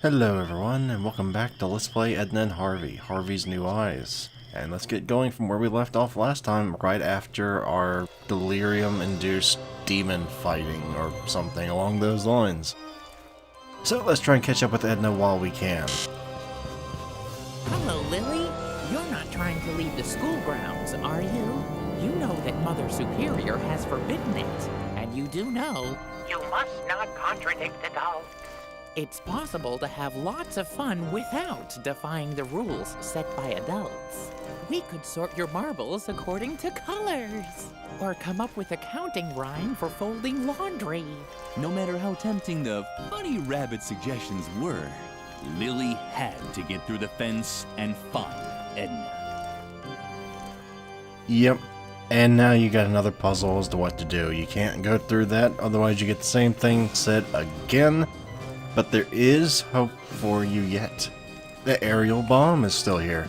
Hello everyone, and welcome back to Let's Play Edna and Harvey, Harvey's New Eyes. And let's get going from where we left off last time, right after our delirium-induced demon fighting, or something along those lines. So let's try and catch up with Edna while we can. Hello, Lily. You're not trying to leave the school grounds, are you? You know that Mother Superior has forbidden it, and you do know you must not contradict adults. It's possible to have lots of fun without defying the rules set by adults. We could sort your marbles according to colors, or come up with a counting rhyme for folding laundry. No matter how tempting the funny rabbit suggestions were, Lily had to get through the fence and find Edna. Yep, and now you got another puzzle as to what to do. You can't go through that, otherwise you get the same thing said again. But there is hope for you yet. The aerial bomb is still here.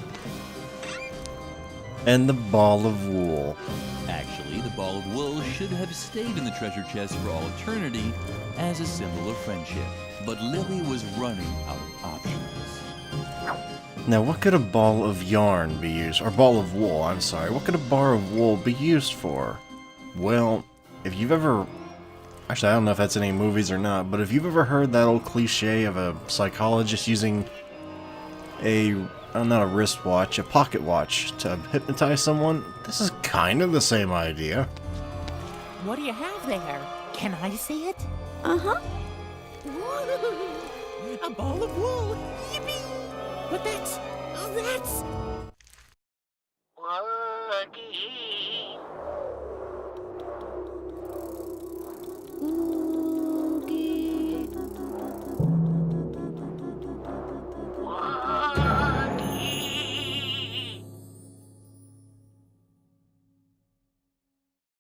And the ball of wool. Actually, the ball of wool should have stayed in the treasure chest for all eternity as a symbol of friendship. But Lily was running out of options. Now, what could a ball of yarn be used, or ball of wool, I'm sorry, what could a bar of wool be used for? Well, if you've ever, actually I don't know if that's in any movies or not, but if you've ever heard that old cliche of a psychologist using not a wristwatch, a pocket watch to hypnotize someone, this is kind of the same idea. What do you have there? Can I see it? Uh-huh. A ball of wool! Yippee! But that's...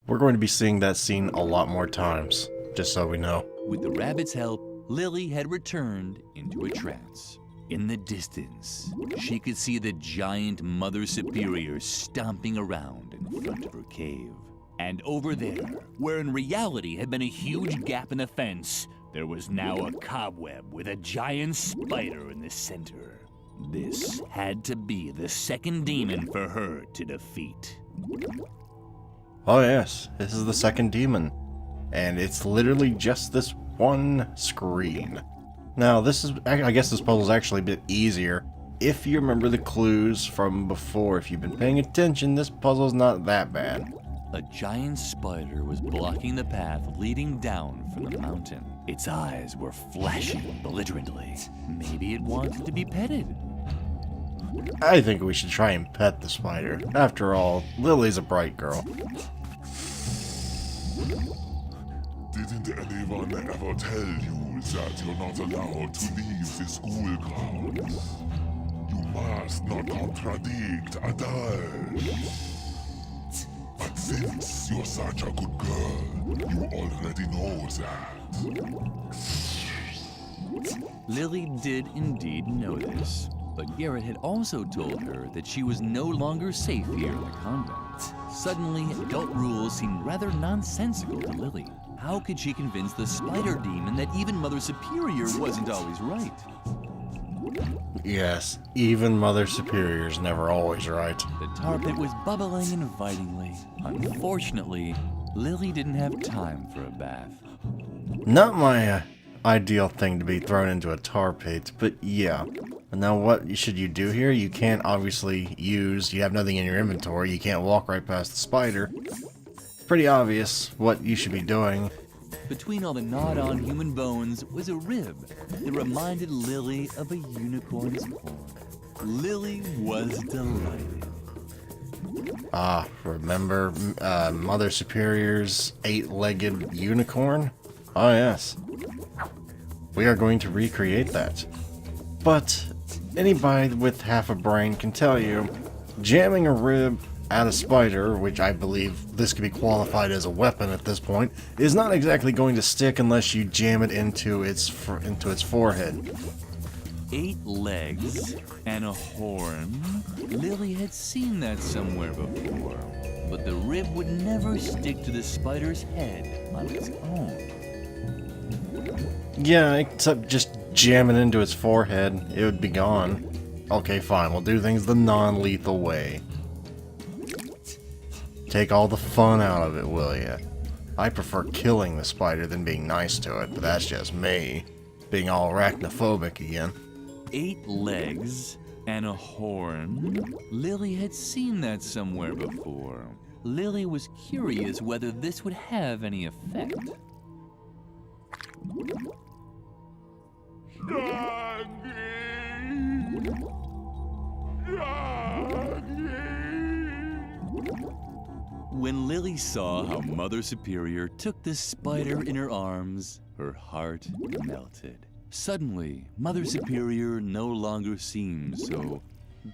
We're going to be seeing that scene a lot more times, just so we know. With the rabbit's help, Lily had returned into a trance. In the distance, she could see the giant Mother Superior stomping around in front of her cave. And over there, where in reality had been a huge gap in the fence, there was now a cobweb with a giant spider in the center. This had to be the second demon for her to defeat. Oh yes, this is the second demon. And it's literally just this one screen. Now this is, I guess this puzzle is actually a bit easier if you remember the clues from before. If you've been paying attention, this puzzle's not that bad. A giant spider was blocking the path leading down from the mountain. Its eyes were flashing belligerently. Maybe it wanted to be petted. I think we should try and pet the spider. After all, Lily's a bright girl. Didn't anyone ever tell you that you're not allowed to leave the school grounds? You must not contradict adults. But since you're such a good girl, you already know that. Lily did indeed know this, but Garrett had also told her that she was no longer safe here in the convent. Suddenly, adult rules seemed rather nonsensical to Lily. How could she convince the spider demon that even Mother Superior wasn't always right? Yes, even Mother Superior's never always right. The tar pit was bubbling invitingly. Unfortunately, Lily didn't have time for a bath. Not my ideal thing to be thrown into a tar pit, but yeah. Now what should you do here? You can't obviously use, you have nothing in your inventory, you can't walk right past the spider. Pretty obvious what you should be doing. Between all the gnawed-on human bones was a rib that reminded Lily of a unicorn's horn. Lily was delighted. Ah, remember Mother Superior's 8-legged unicorn? Oh yes. We are going to recreate that. But anybody with half a brain can tell you, jamming a rib at a spider, which I believe this could be qualified as a weapon at this point, is not exactly going to stick unless you jam it into its forehead. 8 legs and a horn. Lily had seen that somewhere before, but the rib would never stick to the spider's head on its own. Yeah, except just jam it into its forehead, it would be gone. Okay, fine, we'll do things the non-lethal way. Take all the fun out of it, will ya? I prefer killing the spider than being nice to it, but that's just me. Being all arachnophobic again. 8 legs and a horn. Lily had seen that somewhere before. Lily was curious whether this would have any effect. When Lily saw how Mother Superior took the spider in her arms, her heart melted. Suddenly, Mother Superior no longer seemed so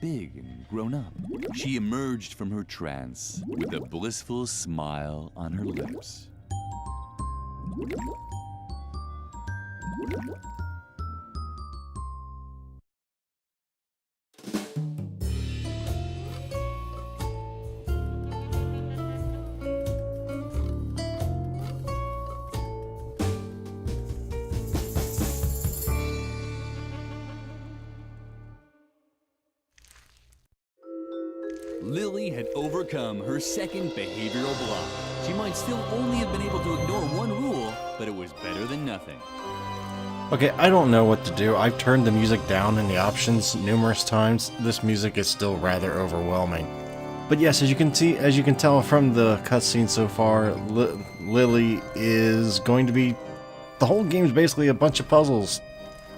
big and grown up. She emerged from her trance with a blissful smile on her lips. Lily had overcome her second behavioral block. She might still only have been able to ignore one rule, but it was better than nothing. Okay, I don't know what to do. I've turned the music down in the options numerous times. This music is still rather overwhelming. But yes, as you can tell from the cutscene so far, Lily is going to be... The whole game is basically a bunch of puzzles.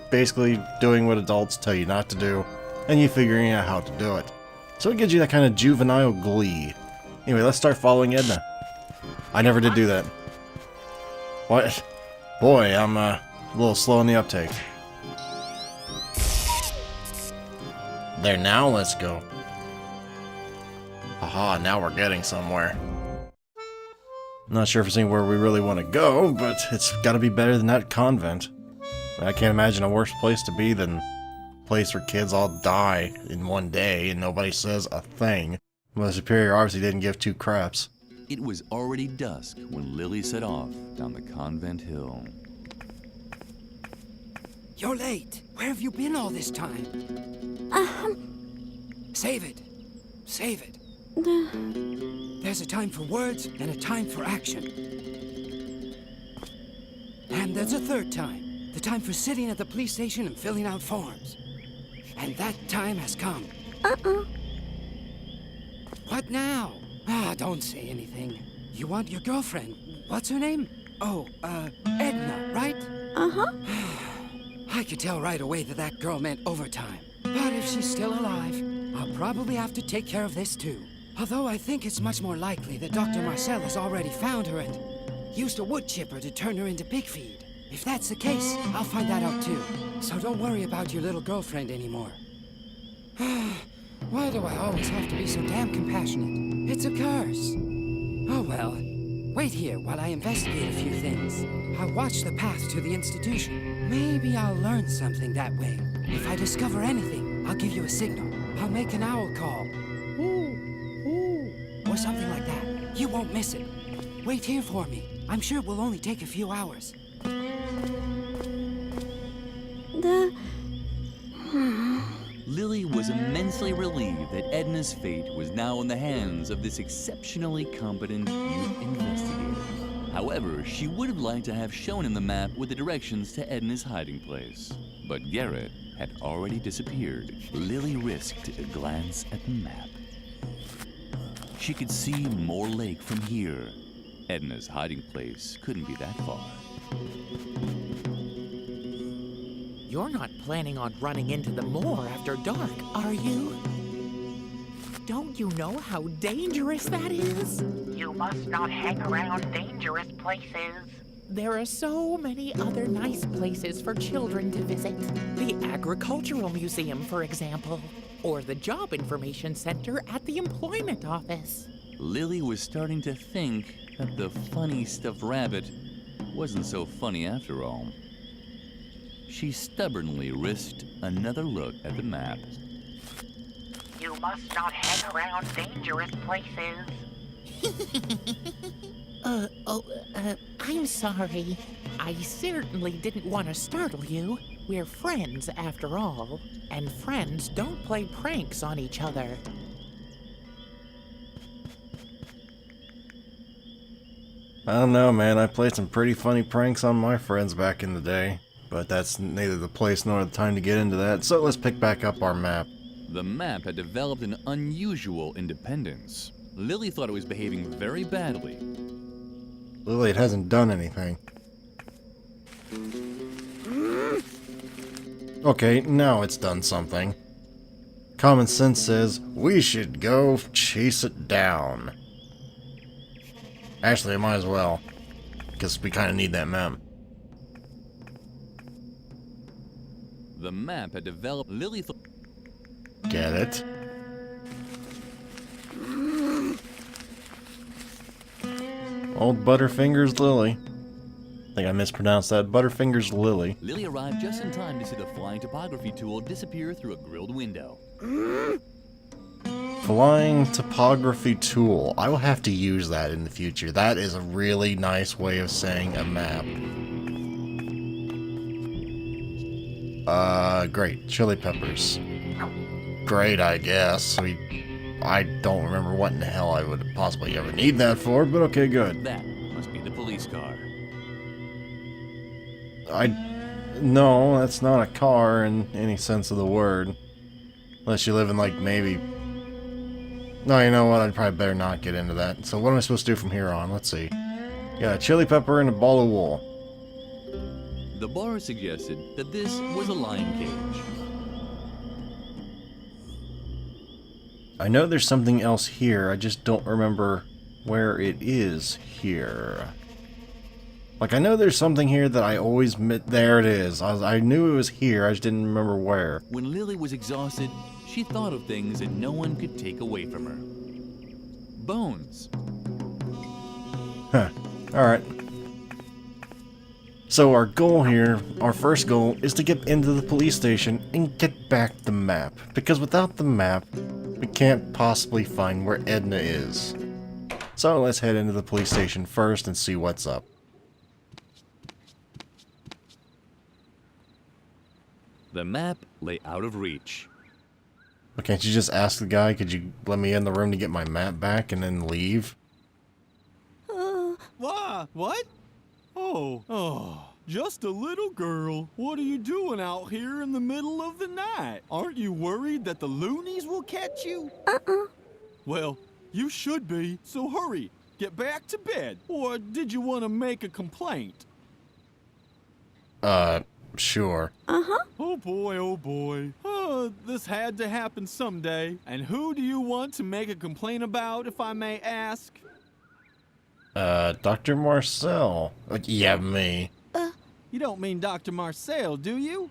Basically doing what adults tell you not to do, and you figuring out how to do it. So it gives you that kind of juvenile glee. Anyway, let's start following Edna. I never did do that. What? Boy, I'm a little slow in the uptake. There, now let's go. Aha, now we're getting somewhere. Not sure if it's anywhere we really want to go, but it's gotta be better than that convent. I can't imagine a worse place to be than place where kids all die in one day and nobody says a thing. Well, the Superior obviously didn't give 2 craps. It was already dusk when Lily set off down the convent hill. You're late. Where have you been all this time? Save it. Save it. There's a time for words and a time for action. And there's a third time. The time for sitting at the police station and filling out forms. And that time has come. What now? Don't say anything. You want your girlfriend. What's her name? Oh, Edna, right? I could tell right away that that girl meant overtime. But if she's still alive, I'll probably have to take care of this too. Although I think it's much more likely that Dr. Marcel has already found her and used a wood chipper to turn her into pig feed. If that's the case, I'll find that out too. So don't worry about your little girlfriend anymore. Why do I always have to be so damn compassionate? It's a curse. Oh well. Wait here while I investigate a few things. I'll watch the path to the institution. Maybe I'll learn something that way. If I discover anything, I'll give you a signal. I'll make an owl call. Ooh, ooh, or something like that. You won't miss it. Wait here for me. I'm sure it will only take a few hours. Lily was immensely relieved that Edna's fate was now in the hands of this exceptionally competent youth investigator. However, she would have liked to have shown him the map with the directions to Edna's hiding place. But Garrett had already disappeared. Lily risked a glance at the map. She could see Moor Lake from here. Edna's hiding place couldn't be that far. You're not planning on running into the moor after dark, are you? Don't you know how dangerous that is? You must not hang around dangerous places. There are so many other nice places for children to visit. The Agricultural Museum, for example, or the Job Information Center at the Employment Office. Lily was starting to think that the funny stuffed rabbit wasn't so funny after all. She stubbornly risked another look at the map. You must not hang around dangerous places. I'm sorry. I certainly didn't want to startle you. We're friends after all, and friends don't play pranks on each other. I don't know, man. I played some pretty funny pranks on my friends back in the day. But that's neither the place nor the time to get into that, so let's pick back up our map. The map had developed an unusual independence. Lily thought it was behaving very badly. Lily, it hasn't done anything. Okay, now it's done something. Common sense says, we should go chase it down. Actually, I might as well. Because we kind of need that map. The map had developed. Lily thought. Get it? Old Butterfingers Lily. I think I mispronounced that. Butterfingers Lily. Lily arrived just in time to see the flying topography tool disappear through a grilled window. Flying topography tool. I will have to use that in the future. That is a really nice way of saying a map. Great. Chili peppers. Great, I guess. I don't remember what in the hell I would possibly ever need that for, but okay, good. That must be the police car. No, that's not a car in any sense of the word. Unless you live in, like, maybe... No, you know what? I'd probably better not get into that. So what am I supposed to do from here on? Let's see. Yeah, a chili pepper and a ball of wool. The bar suggested that this was a lion cage. I know there's something else here, I just don't remember where it is here. Like, I know there's something here that I always there it is. I knew it was here, I just didn't remember where. When Lily was exhausted, she thought of things that no one could take away from her. Bones. Huh. Alright. So our goal here, our first goal, is to get into the police station and get back the map. Because without the map, we can't possibly find where Edna is. So let's head into the police station first and see what's up. The map lay out of reach. Well, can't you just ask the guy, could you let me in the room to get my map back and then leave? What? Oh, just a little girl. What are you doing out here in the middle of the night? Aren't you worried that the loonies will catch you? Well, you should be, so hurry. Get back to bed. Or did you want to make a complaint? Sure. Oh boy. This had to happen someday. And who do you want to make a complaint about, if I may ask? Dr. Marcel. Yeah, me. You don't mean Dr. Marcel, do you?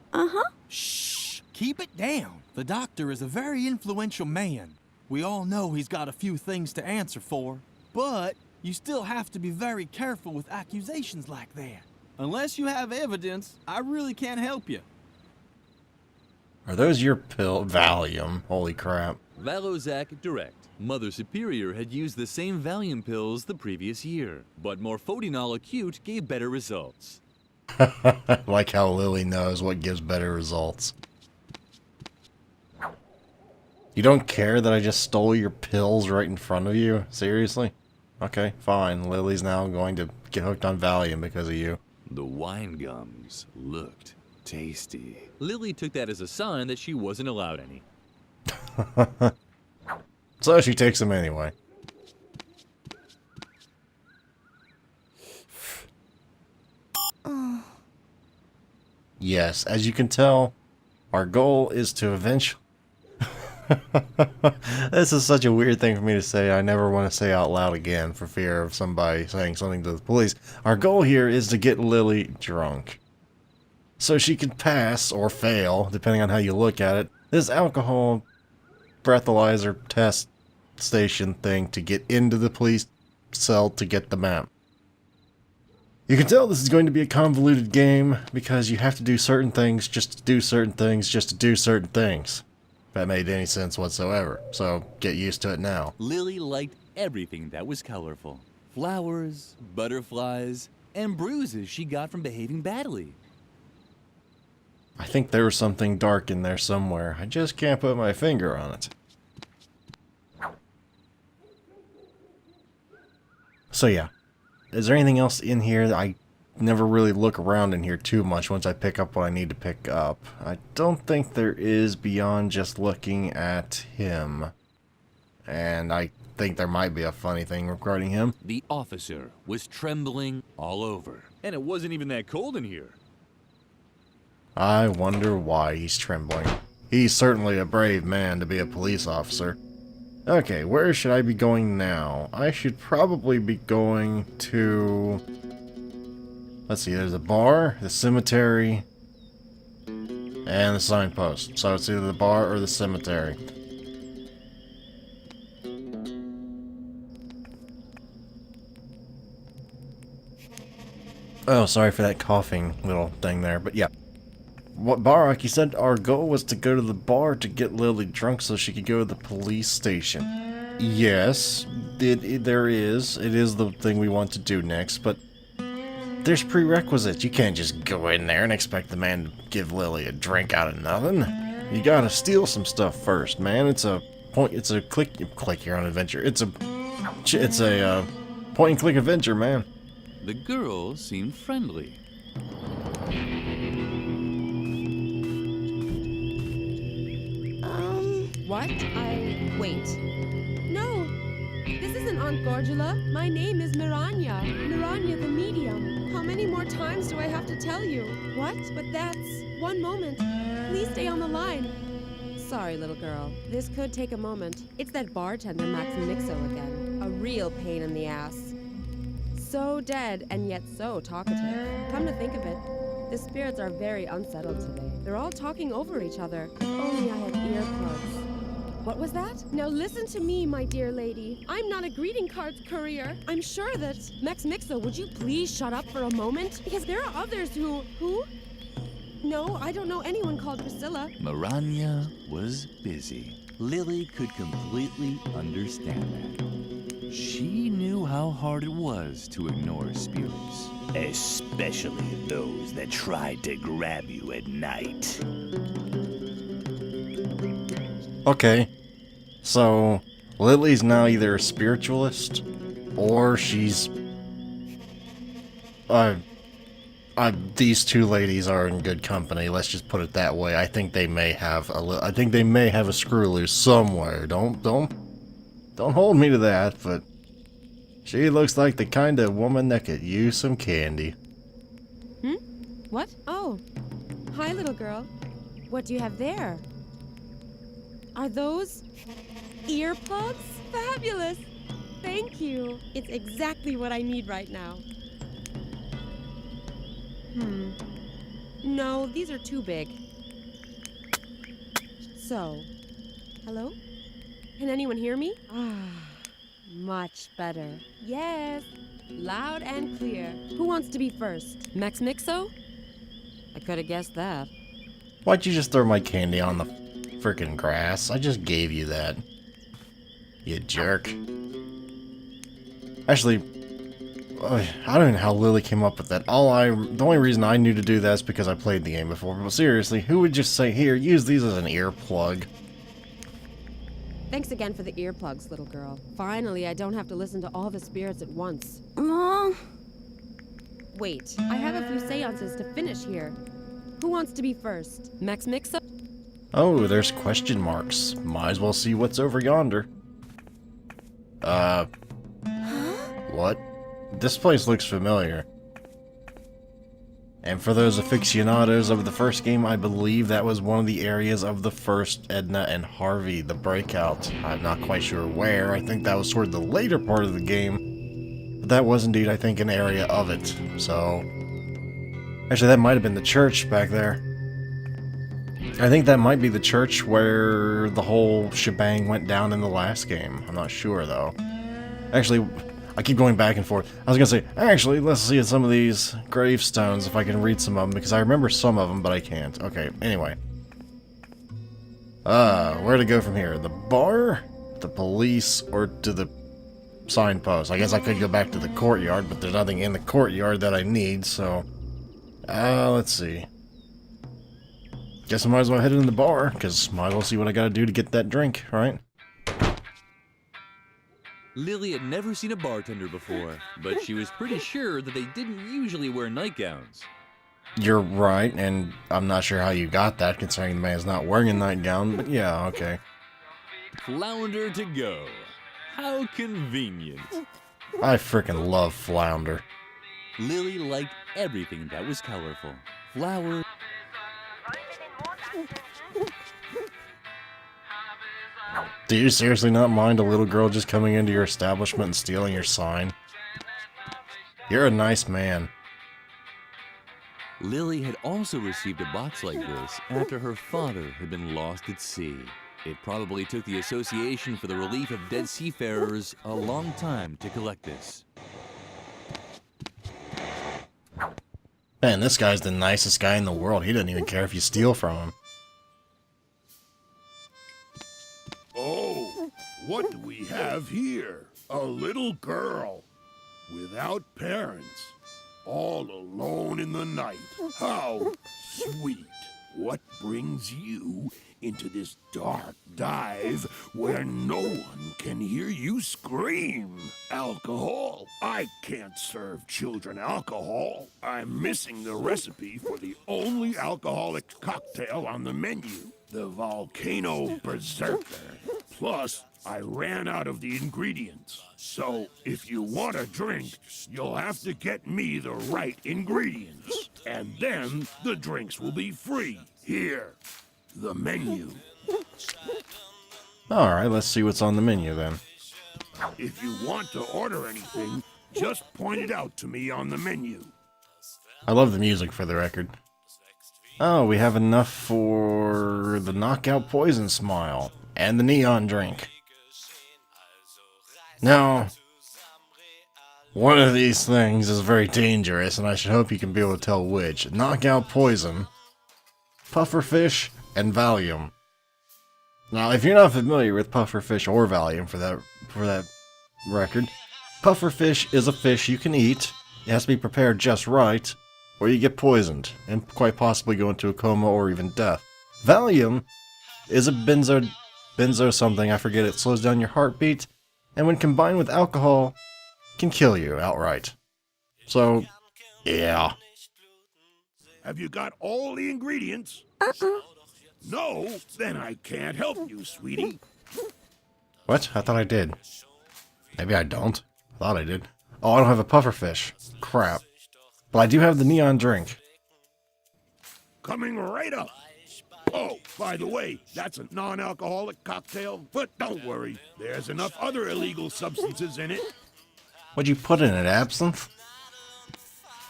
Shh! Keep it down. The doctor is a very influential man. We all know he's got a few things to answer for. But you still have to be very careful with accusations like that. Unless you have evidence, I really can't help you. Are those your Valium? Holy crap. Valozac Direct. Mother Superior had used the same Valium pills the previous year, but Morphodinol Acute gave better results. Like how Lily knows what gives better results. You don't care that I just stole your pills right in front of you? Seriously? Okay, fine. Lily's now going to get hooked on Valium because of you. The wine gums looked tasty. Lily took that as a sign that she wasn't allowed any. So she takes them anyway. Yes, as you can tell, our goal is to eventually... This is such a weird thing for me to say. I never want to say out loud again for fear of somebody saying something to the police. Our goal here is to get Lily drunk, so she can pass or fail, depending on how you look at it, this alcohol breathalyzer test station thing to get into the police cell to get the map. You can tell this is going to be a convoluted game because you have to do certain things just to do certain things just to do certain things. If that made any sense whatsoever. So get used to it now. Lily liked everything that was colorful. Flowers, butterflies, and bruises she got from behaving badly. I think there was something dark in there somewhere. I just can't put my finger on it. So yeah. Is there anything else in here? I never really look around in here too much once I pick up what I need to pick up. I don't think there is beyond just looking at him. And I think there might be a funny thing regarding him. The officer was trembling all over. And it wasn't even that cold in here. I wonder why he's trembling. He's certainly a brave man to be a police officer. Okay, where should I be going now? I should probably be going to... Let's see, there's a bar, the cemetery, and the signpost. So it's either the bar or the cemetery. Oh, sorry for that coughing little thing there, but yeah. What bar? Like you said, our goal was to go to the bar to get Lily drunk so she could go to the police station. Yes, there is. It is the thing we want to do next, but there's prerequisites. You can't just go in there and expect the man to give Lily a drink out of nothing. You gotta steal some stuff first, man. It's a click your own adventure. It's a point and click adventure, man. The girl seemed friendly. What? Wait. No! This isn't Aunt Gorgula. My name is Miranya. Miranya the medium. How many more times do I have to tell you? What? But that's... One moment. Please stay on the line. Sorry, little girl. This could take a moment. It's that bartender, Max Mixo, again. A real pain in the ass. So dead, and yet so talkative. Come to think of it, the spirits are very unsettled today. They're all talking over each other. If only I had earplugs. What was that? Now listen to me, my dear lady. I'm not a greeting cards courier. I'm sure that... Max Mixo, would you please shut up for a moment? Because there are others who... Who? No, I don't know anyone called Priscilla. Miranya was busy. Lily could completely understand that. She knew how hard it was to ignore spirits. Especially those that tried to grab you at night. Okay, so Lily's now either a spiritualist or she's... these two ladies are in good company. Let's just put it that way. I think they may have a screw loose somewhere. Don't hold me to that, but she looks like the kind of woman that could use some candy. What? Oh. Hi, little girl. What do you have there? Are those earplugs? Fabulous! Thank you. It's exactly what I need right now. No, these are too big. So, hello? Can anyone hear me? Much better. Yes, loud and clear. Who wants to be first? Max Mixo? I could have guessed that. Why'd you just throw my candy on the frickin' grass? I just gave you that. You jerk. Actually, I don't know how Lily came up with that. The only reason I knew to do that is because I played the game before. But seriously, who would just say, here, use these as an earplug? Thanks again for the earplugs, little girl. Finally, I don't have to listen to all the spirits at once. Wait, I have a few seances to finish here. Who wants to be first? Max Mixo? Oh, there's question marks. Might as well see what's over yonder. What? This place looks familiar. And for those aficionados of the first game, I believe that was one of the areas of the first Edna and Harvey, the breakout. I'm not quite sure where. I think that was toward the later part of the game. But that was indeed, I think, an area of it. So, actually, that might have been the church back there. I think that might be the church where the whole shebang went down in the last game. I'm not sure, though. Actually, I keep going back and forth. I was gonna say, actually, let's see some of these gravestones, if I can read some of them, because I remember some of them, but I can't. Okay, anyway. Where to go from here? The bar? The police? Or to the signpost? I guess I could go back to the courtyard, but there's nothing in the courtyard that I need, so... let's see. Guess I might as well head in the bar, because might as well see what I gotta do to get that drink, right? Lily had never seen a bartender before, but she was pretty sure that they didn't usually wear nightgowns. You're right, and I'm not sure how you got that, considering the man's not wearing a nightgown, but yeah, okay. Flounder to go. How convenient. I frickin' love flounder. Lily liked everything that was colorful. Flowers. Do you seriously not mind a little girl just coming into your establishment and stealing your sign? You're a nice man. Lily had also received a box like this after her father had been lost at sea. It probably took the Association for the Relief of Dead Seafarers a long time to collect this. Man, this guy's the nicest guy in the world. He doesn't even care if you steal from him. Oh, what do we have here? A little girl without parents, all alone in the night. How sweet. What brings you into this dark dive where no one can hear you scream? Alcohol? I can't serve children alcohol. I'm missing the recipe for the only alcoholic cocktail on the menu, the Volcano Berserker. Plus, I ran out of the ingredients. So, if you want a drink, you'll have to get me the right ingredients. And then the drinks will be free. Here, the menu. Alright, let's see what's on the menu then. If you want to order anything, just point it out to me on the menu. I love the music, for the record. Oh, we have enough for the knockout poison smile and the neon drink. Now, one of these things is very dangerous, and I should hope you can be able to tell which. Knockout poison, pufferfish, and Valium. Now, if you're not familiar with pufferfish or Valium for that record, pufferfish is a fish you can eat. It has to be prepared just right, or you get poisoned, and quite possibly go into a coma or even death. Valium is a benzo something, I forget it, slows down your heartbeat, and when combined with alcohol, can kill you outright. So, yeah. Have you got all the ingredients? No? Then I can't help you, sweetie. What? I thought I did. Maybe I don't. I thought I did. Oh, I don't have a pufferfish. Crap. But I do have the neon drink. Coming right up. Oh, by the way, that's a non-alcoholic cocktail, but don't worry, there's enough other illegal substances in it. What'd you put in it? Absinthe?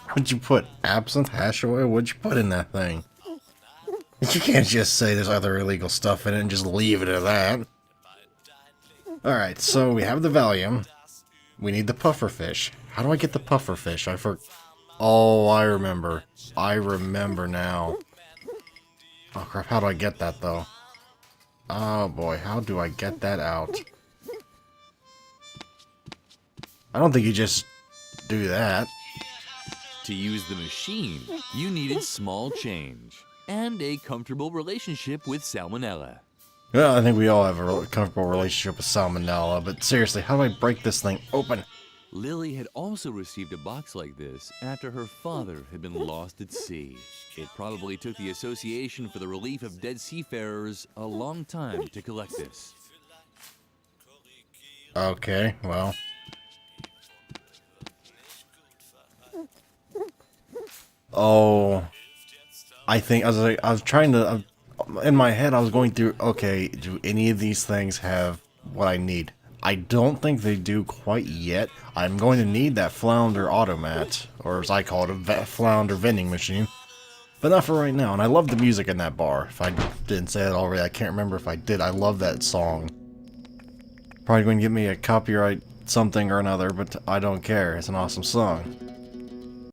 What'd you put? Absinthe? Hash oil? What'd you put in that thing? You can't just say there's other illegal stuff in it and just leave it at that. Alright, so we have the Valium. We need the pufferfish. How do I get the pufferfish? Oh, I remember. I remember now. Oh crap, how do I get that though? Oh boy, how do I get that out? I don't think you just do that. To use the machine, you needed small change and a comfortable relationship with salmonella. Well, I think we all have a comfortable relationship with salmonella, but seriously, how do I break this thing open? Lily had also received a box like this after her father had been lost at sea. It probably took the Association for the Relief of Dead Seafarers a long time to collect this. Okay, well. Oh, I think I was trying to. In my head, I was going through. Okay, do any of these things have what I need? I don't think they do quite yet. I'm going to need that flounder automat, or as I call it, a flounder vending machine. But not for right now. And I love the music in that bar. If I didn't say it already, I can't remember if I did. I love that song. Probably going to give me a copyright something or another, but I don't care. It's an awesome song.